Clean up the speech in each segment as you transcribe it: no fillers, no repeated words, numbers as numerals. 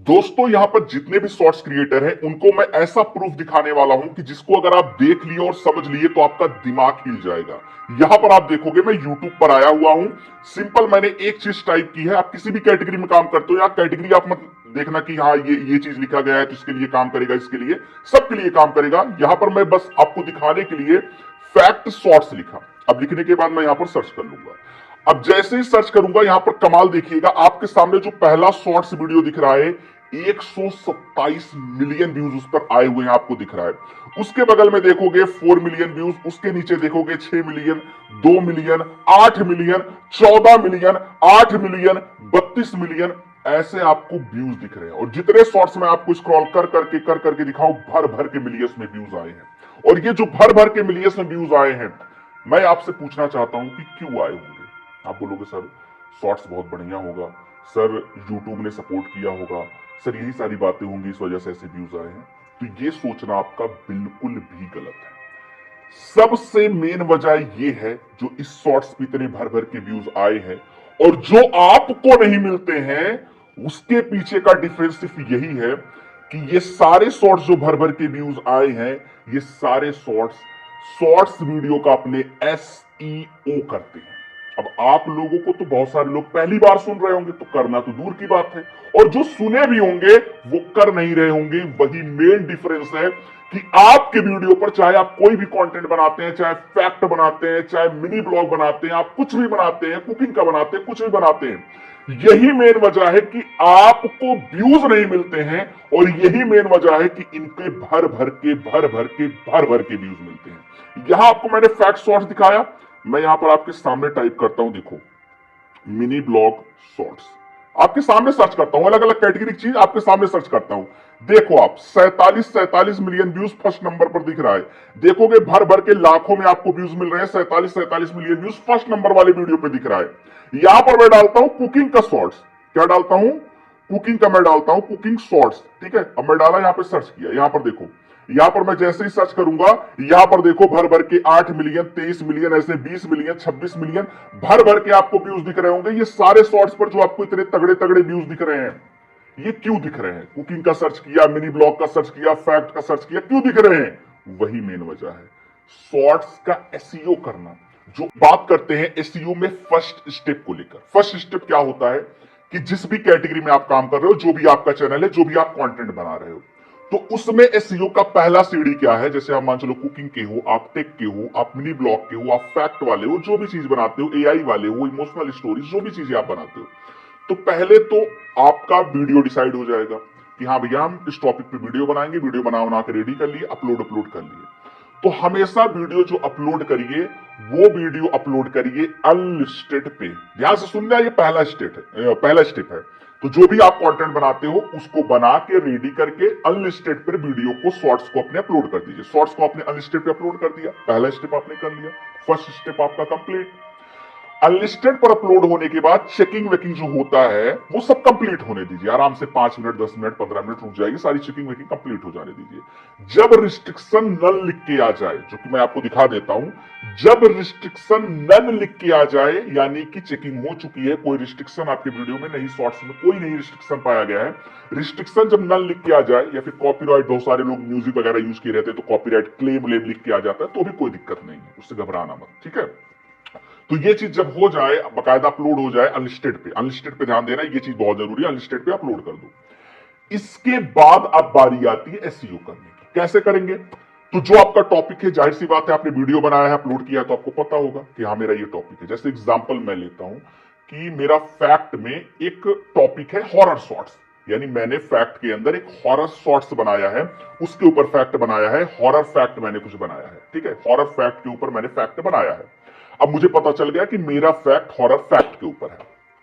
दोस्तों यहां पर जितने भी शॉर्ट्स क्रिएटर हैं उनको मैं ऐसा प्रूफ दिखाने वाला हूं कि जिसको अगर आप देख लिए और समझ लिए तो आपका दिमाग हिल जाएगा। यहां पर आप देखोगे मैं YouTube पर आया हुआ हूं। सिंपल मैंने एक चीज टाइप की है। आप किसी भी कैटेगरी में काम करते हो या कैटेगरी आप मत देखना कि हाँ ये चीज लिखा गया है तो इसके लिए काम करेगा, इसके लिए सबके लिए काम करेगा। यहां पर मैं बस आपको दिखाने के लिए फैक्ट शॉर्ट्स लिखा। अब लिखने के बाद मैं यहां पर सर्च कर लूंगा। अब जैसे ही सर्च करूंगा यहां पर कमाल देखिएगा, आपके सामने जो पहला शॉर्ट्स वीडियो दिख रहा है 127 मिलियन व्यूज उस पर आए हुए हैं, आपको दिख रहा है। उसके बगल में देखोगे 4 मिलियन व्यूज, उसके नीचे देखोगे 6 million, 2 million, 8 million, 14 million, 8 million, 32 million, ऐसे आपको व्यूज दिख रहे हैं। और जितने शॉर्ट्स में आपको स्क्रॉल कर करके दिखाऊं, भर भर के मिलियंस में व्यूज आए हैं। और ये जो भर भर के मिलियंस में व्यूज आए हैं, मैं आपसे पूछना चाहता हूं कि क्यों आए होंगे। आप बोलोगे सर शॉर्ट्स बहुत बढ़िया होगा, सर यूट्यूब ने सपोर्ट किया होगा, सर यही सारी बातें होंगी इस वजह से ऐसे व्यूज आए हैं। तो ये सोचना आपका बिल्कुल भी गलत है। सबसे मेन वजह ये है जो इस शॉर्ट्स पे इतने भर भर के व्यूज आए हैं और जो आपको नहीं मिलते हैं, उसके पीछे का डिफरेंस सिर्फ यही है कि ये सारे शॉर्ट्स जो भर भर के व्यूज आए हैं, ये सारे शॉर्ट्स वीडियो का अपने SEO करते हैं। अब आप लोगों को तो बहुत सारे लोग पहली बार सुन रहे होंगे, तो करना तो दूर की बात है, और जो सुने भी होंगे वो कर नहीं रहे होंगे। वही मेन डिफरेंस है कि आपके वीडियो पर चाहे आप कोई भी कंटेंट बनाते हैं, चाहे फैक्ट बनाते हैं, चाहे मिनी ब्लॉग बनाते हैं, आप कुछ भी बनाते हैं, कुकिंग का बनाते हैं, कुछ भी बनाते हैं, यही मेन वजह है कि आपको व्यूज नहीं मिलते हैं। और यही मेन वजह है कि इनके भर भर के व्यूज मिलते हैं। यहां आपको मैंने फैक्ट शॉर्ट्स दिखाया, मैं यहां पर आपके सामने टाइप करता हूं, देखो मिनी ब्लॉग शॉर्ट्स, आपके सामने सर्च करता हूं, अलग अलग कैटेगरी की चीज आपके सामने सर्च करता हूं। देखो आप 47 मिलियन व्यूज फर्स्ट नंबर पर दिख रहा है। देखोगे भर भर के लाखों में आपको व्यूज मिल रहे हैं। 47 मिलियन व्यूज फर्स्ट नंबर वाले वीडियो पे दिख रहा है। यहां पर मैं डालता हूं कुकिंग का शॉर्ट्स, क्या डालता हूं, कुकिंग का मैं डालता हूं, कुकिंग शॉर्ट्स, ठीक है। अब मैं डाला, यहां पर सर्च किया, यहां पर देखो, यहां पर मैं जैसे ही सर्च करूंगा, यहां पर देखो भर भर के 8 मिलियन, 23 मिलियन, ऐसे 20 मिलियन, 26 मिलियन भर भर के आपको व्यूज दिख रहे होंगे। ये सारे शॉर्ट्स पर जो आपको इतने तगड़े तगड़े व्यूज दिख रहे हैं, ये क्यों दिख रहे हैं? कुकिंग का सर्च किया, मिनी ब्लॉग का सर्च किया, फैक्ट का सर्च किया, क्यों दिख रहे हैं? वही मेन वजह है, शॉर्ट्स का एसईओ करना। जो बात करते हैं एसईओ में फर्स्ट स्टेप को लेकर, फर्स्ट स्टेप क्या होता है कि जिस भी कैटेगरी में आप काम कर रहे हो, जो भी आपका चैनल है, जो भी आप कंटेंट बना रहे हो, तो उसमें एसईओ का पहला सीढ़ी क्या है। जैसे आप मान चलो कुकिंग के हो, आप टेक के हो, आप मिनी ब्लॉग के हो, आप फैक्ट वाले हो, जो भी चीज बनाते हो, एआई वाले हो, इमोशनल स्टोरीज, जो भी चीजें आप बनाते हो, तो पहले तो आपका वीडियो डिसाइड हो जाएगा कि हाँ भैया हम इस टॉपिक पे वीडियो बनाएंगे। वीडियो बना के रेडी कर लिए, अपलोड कर लिए। तो हमेशा वीडियो जो अपलोड करिए, वो वीडियो अपलोड करिए अनलिस्टेड पे। ध्यान से सुनना, ये पहला स्टेप है। तो जो भी आप कंटेंट बनाते हो उसको बना के रेडी करके अनलिस्टेड पर वीडियो को, शॉर्ट्स को अपने अपलोड कर दीजिए। शॉर्ट्स को अपने अनलिस्टेड पे अपलोड कर दिया, पहला स्टेप आपने कर लिया, फर्स्ट स्टेप आपका कंप्लीट। अनलिस्टेड पर अपलोड होने के बाद चेकिंग वेकिंग जो होता है वो सब कंप्लीट होने दीजिए। आराम से 5 मिनट, 10 मिनट, 15 मिनट रुक जाएगी, सारी चेकिंग वेकिंग कंप्लीट हो जाने दीजिए। जब रिस्ट्रिक्शन नन लिख के आ जाए, जो कि मैं आपको दिखा देता हूं, जब रिस्ट्रिक्शन नन लिख के आ जाए, यानी कि चेकिंग हो चुकी है, कोई रिस्ट्रिक्शन आपके वीडियो में नहीं, शॉर्ट्स में कोई नहीं रिस्ट्रिक्शन पाया गया है, रिस्ट्रिक्शन जब नन लिख के आ जाए, या फिर कॉपीराइट, बहुत सारे लोग म्यूजिक वगैरह यूज किए रहते हैं तो कॉपीराइट क्लेम लिख के आ जाता है, तो भी कोई दिक्कत नहीं है, उससे घबराना मत, ठीक है। तो ये चीज जब हो जाए, बकायदा अपलोड हो जाए अनलिस्टेड पे ध्यान देना, ये चीज बहुत जरूरी है, अनलिस्टेड पे अपलोड कर दो। इसके बाद अब बारी आती है एसईओ करने की। कैसे करेंगे? तो जो आपका टॉपिक है, जाहिर सी बात है आपने वीडियो बनाया है, अपलोड किया है, तो आपको पता होगा कि हाँ मेरा ये टॉपिक है। जैसे एग्जांपल मैं लेता हूं कि मेरा फैक्ट में एक टॉपिक है हॉरर शॉर्ट्स, यानी मैंने फैक्ट के अंदर एक हॉरर शॉर्ट्स बनाया है, उसके ऊपर फैक्ट बनाया है, हॉरर फैक्ट मैंने कुछ बनाया है, ठीक है। हॉरर फैक्ट के ऊपर मैंने फैक्ट बनाया है। अब मुझे पता चल गया कि मेरा फैक्ट हॉरर फैक्ट के ऊपर है।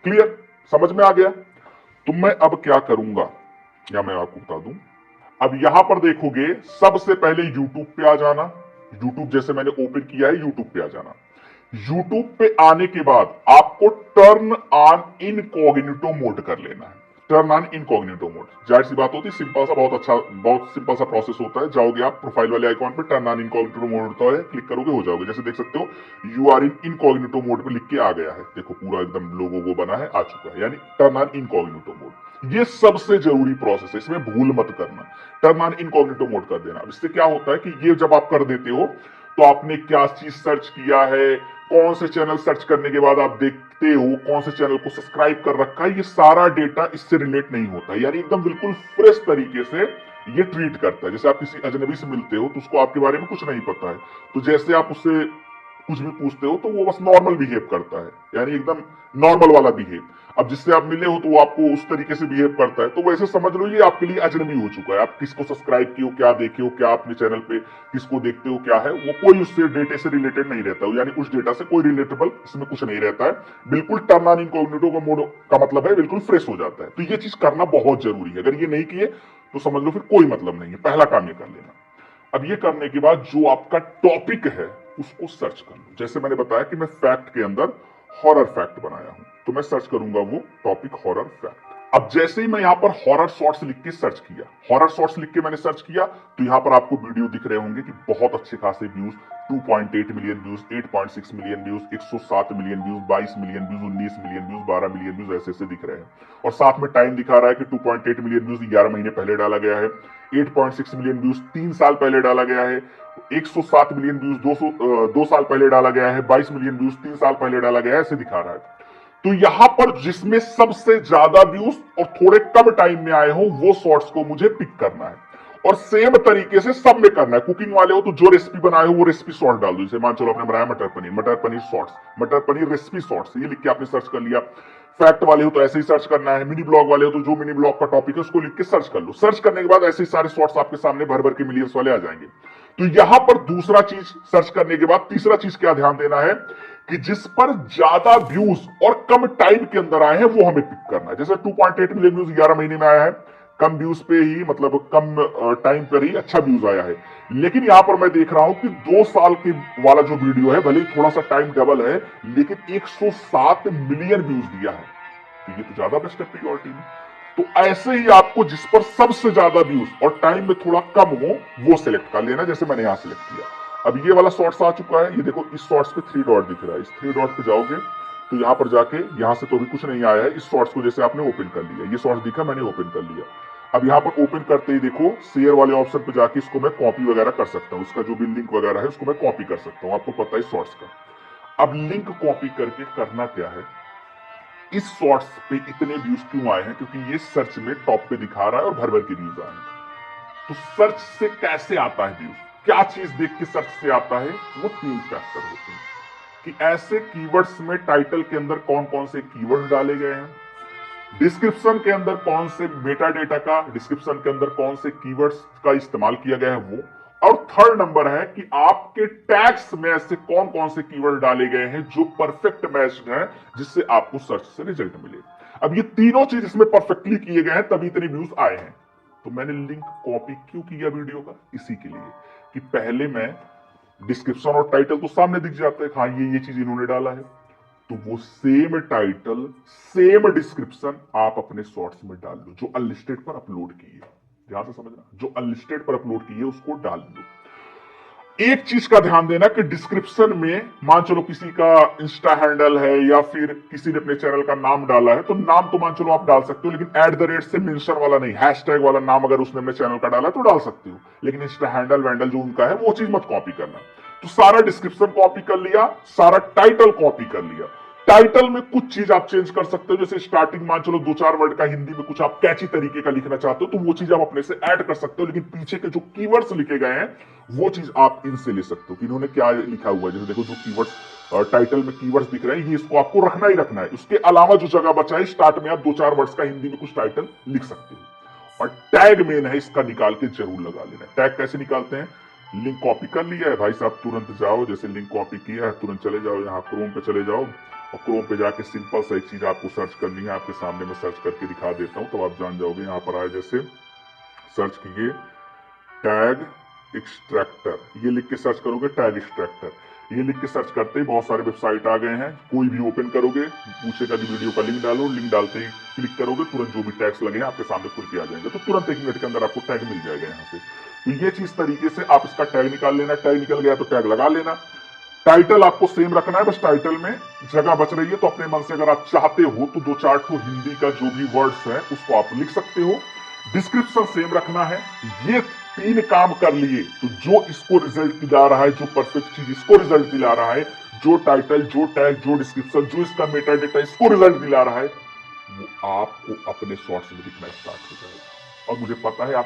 क्लियर, समझ में आ गया? तो मैं अब क्या करूंगा, या मैं आपको बता दूं। अब यहां पर देखोगे, सबसे पहले यूट्यूब पे आ जाना। यूट्यूब जैसे मैंने ओपन किया है, यूट्यूब पे आ जाना। यूट्यूब पे आने के बाद आपको टर्न ऑन इनकॉग्निटो मोड कर लेना है। टर्न ऑन इनकॉग्निटो मोड, जाहिर सी बात होती है, सिंपल सा, बहुत सिंपल सा प्रोसेस होता है। जाओगे आप प्रोफाइल वाले आइकॉन पे, टर्न ऑन इनकॉग्निटो मोड होता है, क्लिक करोगे, हो जाओगे। जैसे देख सकते हो, you are in incognito mode पे लिख के आ गया है, देखो पूरा एकदम लोगो वो बना है, आ चुका है, यानी टर्न ऑन इनकॉग्निटो मोड। ये सबसे जरूरी प्रोसेस है, इसमें भूल मत करना। टर्न ऑन इनकॉग्निटो मोड कर देना। अब इससे क्या होता है कि ये जब आप कर देते हो तो आपने क्या चीज सर्च किया है, कौन से चैनल सर्च करने के बाद आप देखते हो, कौन से चैनल को सब्सक्राइब कर रखा है, ये सारा डेटा इससे रिलेट नहीं होता है। यानी एकदम बिल्कुल फ्रेश तरीके से ये ट्रीट करता है। जैसे आप किसी अजनबी से मिलते हो तो उसको आपके बारे में कुछ नहीं पता है, तो जैसे आप उससे कुछ भी पूछते हो तो वो बस नॉर्मल बिहेव करता है, यानी एकदम नॉर्मल वाला बिहेव। अब जिससे आप मिले हो तो वो आपको उस तरीके से बिहेव करता है, तो वैसे समझ लो ये आपके लिए अजनबी हो चुका है। आप किसको सब्सक्राइब किए हो, क्या देखे हो, क्या अपने चैनल पे किसको देखते हो, क्या है, वो कोई उससे डेटे से रिलेटेड नहीं रहता हो, यानी उस डेटा से कोई रिलेटेबल इसमें कुछ नहीं रहता है। बिल्कुल टर्न ऑन इनकॉग्निटो का मोड का मतलब है बिल्कुल फ्रेश हो जाता है। तो ये चीज करना बहुत जरूरी है। अगर ये नहीं किए तो समझ लो फिर कोई मतलब नहीं है। पहला काम ये कर लेना। अब ये करने के बाद जो आपका टॉपिक है उसको सर्च कर लो। जैसे मैंने बताया कि मैं फैक्ट के अंदर हॉरर फैक्ट बनाया हूं, तो मैं सर्च करूंगा वो टॉपिक हॉरर फैक्ट। अब जैसे ही मैं यहाँ पर हॉरर शॉर्ट्स लिख के सर्च किया, हॉरर शॉर्ट्स लिख के मैंने सर्च किया, तो यहाँ पर आपको वीडियो दिख रहे होंगे कि बहुत अच्छे खासे views, 2.8 million views, 8.6 million views, 107 million views, 22 million views, 19 million views, 12 million views, ऐसे ऐसे दिख रहे हैं। और साथ में टाइम दिखा रहा है कि 2.8 मिलियन व्यूज 11 महीने पहले डाला गया है, 8.6 मिलियन व्यूज 3 साल पहले डाला गया है, 107 मिलियन व्यूज 2 साल पहले डाला गया है, 22 मिलियन व्यूज 3 साल पहले डाला गया है, ऐसे दिखा रहा है। तो यहां पर जिसमें सबसे ज्यादा व्यूज और थोड़े कम टाइम में आए हो वो शॉर्ट्स को मुझे पिक करना है। और सेम तरीके से सब में करना है। कुकिंग वाले हो तो जो रेसिपी बनाए हो वो रेसिपी शॉर्ट डाल दो। जैसे मान चलो आपने बनाया मटर पनीर शॉर्ट्स, मटर पनीर रेसिपी शॉर्ट्स, ये लिख के आपने सर्च कर लिया। फैक्ट वाले हो तो ऐसे ही सर्च करना है। मिनी ब्लॉग वाले हो तो जो मिनी ब्लॉग का टॉपिक है उसको लिख के सर्च कर लो। सर्च करने के बाद ऐसे ही सारे शॉर्ट्स आपके सामने भर भर के मिलियंस वाले आ जाएंगे। तो यहां पर दूसरा चीज सर्च करने के बाद तीसरा चीज क्या ध्यान देना है कि जिस पर ज्यादा व्यूज और कम टाइम के अंदर आए हैं वो हमें पिक करना है। जैसे 2.8 मिलियन व्यूज 11 महीने में आया है, कम व्यूज पे ही, मतलब कम टाइम पर ही अच्छा व्यूज आया है। लेकिन यहां पर मैं देख रहा हूं कि 2 साल के वाला जो वीडियो है, भले ही थोड़ा सा टाइम डबल है, लेकिन 107 मिलियन व्यूज दिया है। तो ये तो ज्यादा बेस्ट है प्रियोरिटी में। तो ऐसे ही आपको जिस पर सबसे ज्यादा व्यूज और टाइम में थोड़ा कम हो वो सिलेक्ट कर लेना। जैसे मैंने यहां सिलेक्ट किया। अब ये वाला शॉर्ट्स आ चुका है, ये देखो इस शॉर्ट्स पे 3 डॉट दिख रहा है। इस 3 डॉट पे जाओगे तो यहां पर जाके, यहां से तो भी कुछ नहीं आया है। इस शॉर्ट्स को जैसे आपने ओपन कर लिया, ये शॉर्ट्स दिखा, मैंने ओपन कर लिया। अब यहाँ पर ओपन करते ही देखो शेयर वाले ऑप्शन पे जाके इसको मैं कॉपी वगैरह कर सकता हूँ। उसका जो भी लिंक वगैरह है उसको मैं कॉपी कर सकता हूँ, आपको पता है शॉर्ट्स का। अब लिंक कॉपी करके करना क्या है, इस शॉर्ट्स पे इतने व्यूज क्यों आए हैं, क्योंकि ये सर्च में टॉप पे दिखा रहा है और भर भर के व्यूज आए हैं। तो सर्च से कैसे आता है व्यूज, क्या चीज देख के सर्च से आता है, वो 3 फैक्टर होते हैं। कि ऐसे कीवर्ड्स में टाइटल के अंदर कौन कौन से कीवर्ड डाले गए हैं, डिस्क्रिप्शन के अंदर कौन से मेटा डेटा का, डिस्क्रिप्शन के अंदर कौन से कीवर्ड्स का इस्तेमाल किया गया है वो, और थर्ड नंबर है कि आपके टैग्स में ऐसे कौन कौन से कीवर्ड डाले गए हैं जो परफेक्ट मैच्ड हैं, जिससे आपको सर्च से रिजल्ट मिले। अब ये तीनों चीज इसमें परफेक्टली किए गए हैं तभी इतने व्यूज आए हैं। तो मैंने लिंक कॉपी क्यों किया वीडियो का, इसी के लिए कि पहले मैं डिस्क्रिप्शन और टाइटल तो सामने दिख जाता है, हाँ ये चीज इन्होंने डाला है, तो वो सेम टाइटल सेम डिस्क्रिप्शन आप अपने शॉर्ट्स में डाल लो जो अनलिस्टेड पर अपलोड किए। ध्यान से समझना, जो अनलिस्टेड पर अपलोड किए उसको डाल लो। एक चीज का ध्यान देना कि डिस्क्रिप्शन में मान चलो किसी का इंस्टा हैंडल है या फिर किसी ने अपने चैनल का नाम डाला है, तो नाम तो मान चलो आप डाल सकते हो, लेकिन @ से मेंशन वाला नहीं, हैशटैग वाला नाम अगर उसने अपने चैनल का डाला तो डाल सकते हो, लेकिन इंस्टा हैंडल वैंडल जो उनका है वो चीज मत कॉपी करना। तो सारा डिस्क्रिप्शन कॉपी कर लिया, सारा टाइटल कॉपी कर लिया। टाइटल में कुछ चीज आप चेंज कर सकते हो, जैसे स्टार्टिंग मान चलो 2-4 वर्ड का हिंदी में कुछ आप कैची तरीके का लिखना चाहते हो तो वो चीज आप अपने से ऐड कर सकते हो, लेकिन पीछे के जो कीवर्ड्स लिखे गए हैं वो चीज आप इनसे ले सकते हो कि इन्होंने क्या लिखा हुआ है। जैसे देखो जो कीवर्ड्स टाइटल में कीवर्ड्स दिख रहे हैं, ये इसको आपको रखना ही रखना है। उसके अलावा जो जगह बचा है स्टार्ट में आप 2-4 वर्ड्स का हिंदी में कुछ टाइटल लिख सकते हो। और टैग मेन है, इसका निकाल के जरूर लगा लेना। टैग कैसे निकालते हैं, लिंक कॉपी कर लिया है भाई साहब, तुरंत जाओ, जैसे लिंक कॉपी किया है तुरंत चले जाओ यहाँ क्रोम पे चले जाओ, और क्रोम पे जाके सिंपल सा एक चीज आपको सर्च करनी है। आपके सामने मैं सर्च करके दिखा देता हूँ तो आप जान जाओगे। यहाँ पर आए जैसे सर्च कीजिए टैग एक्सट्रैक्टर, ये लिख के सर्च करोगे टैग एक्सट्रैक्टर, ये लिख के सर्च करते ही बहुत सारे वेबसाइट आ गए हैं। कोई भी ओपन करोगे पूछेगा कि वीडियो का लिंक डालो, लिंक डालते ही क्लिक करोगे तुरंत जो भी टैग्स लगे हैं आपके सामने खुल के आ जाएंगे। तो तुरंत 1 मिनट के अंदर आपको टैग मिल जाएगा यहाँ से। तो ये चीज तरीके से आप इसका टैग निकाल लेना। टैग निकल गया तो टैग लगा लेना। टाइटल आपको सेम रखना है, बस टाइटल में जगह बच रही है तो अपने मन से अगर आप चाहते हो तो 2-4 ठो हिंदी का जो भी वर्ड्स है उसको आप लिख सकते हो। डिस्क्रिप्शन सेम रखना है। ये 3 काम कर लिए तो जो इसको रिजल्ट दिला रहा है, जो परफेक्ट चीज इसको रिजल्ट दिला रहा है, जो टाइटल, जो टैग, जो डिस्क्रिप्शन, जो इसका मेटा डेटा इसको रिजल्ट दिला रहा है, वो आपको अपने शॉर्ट्स में दिखना स्टार्ट हो जाएगा। और मुझे पता है आप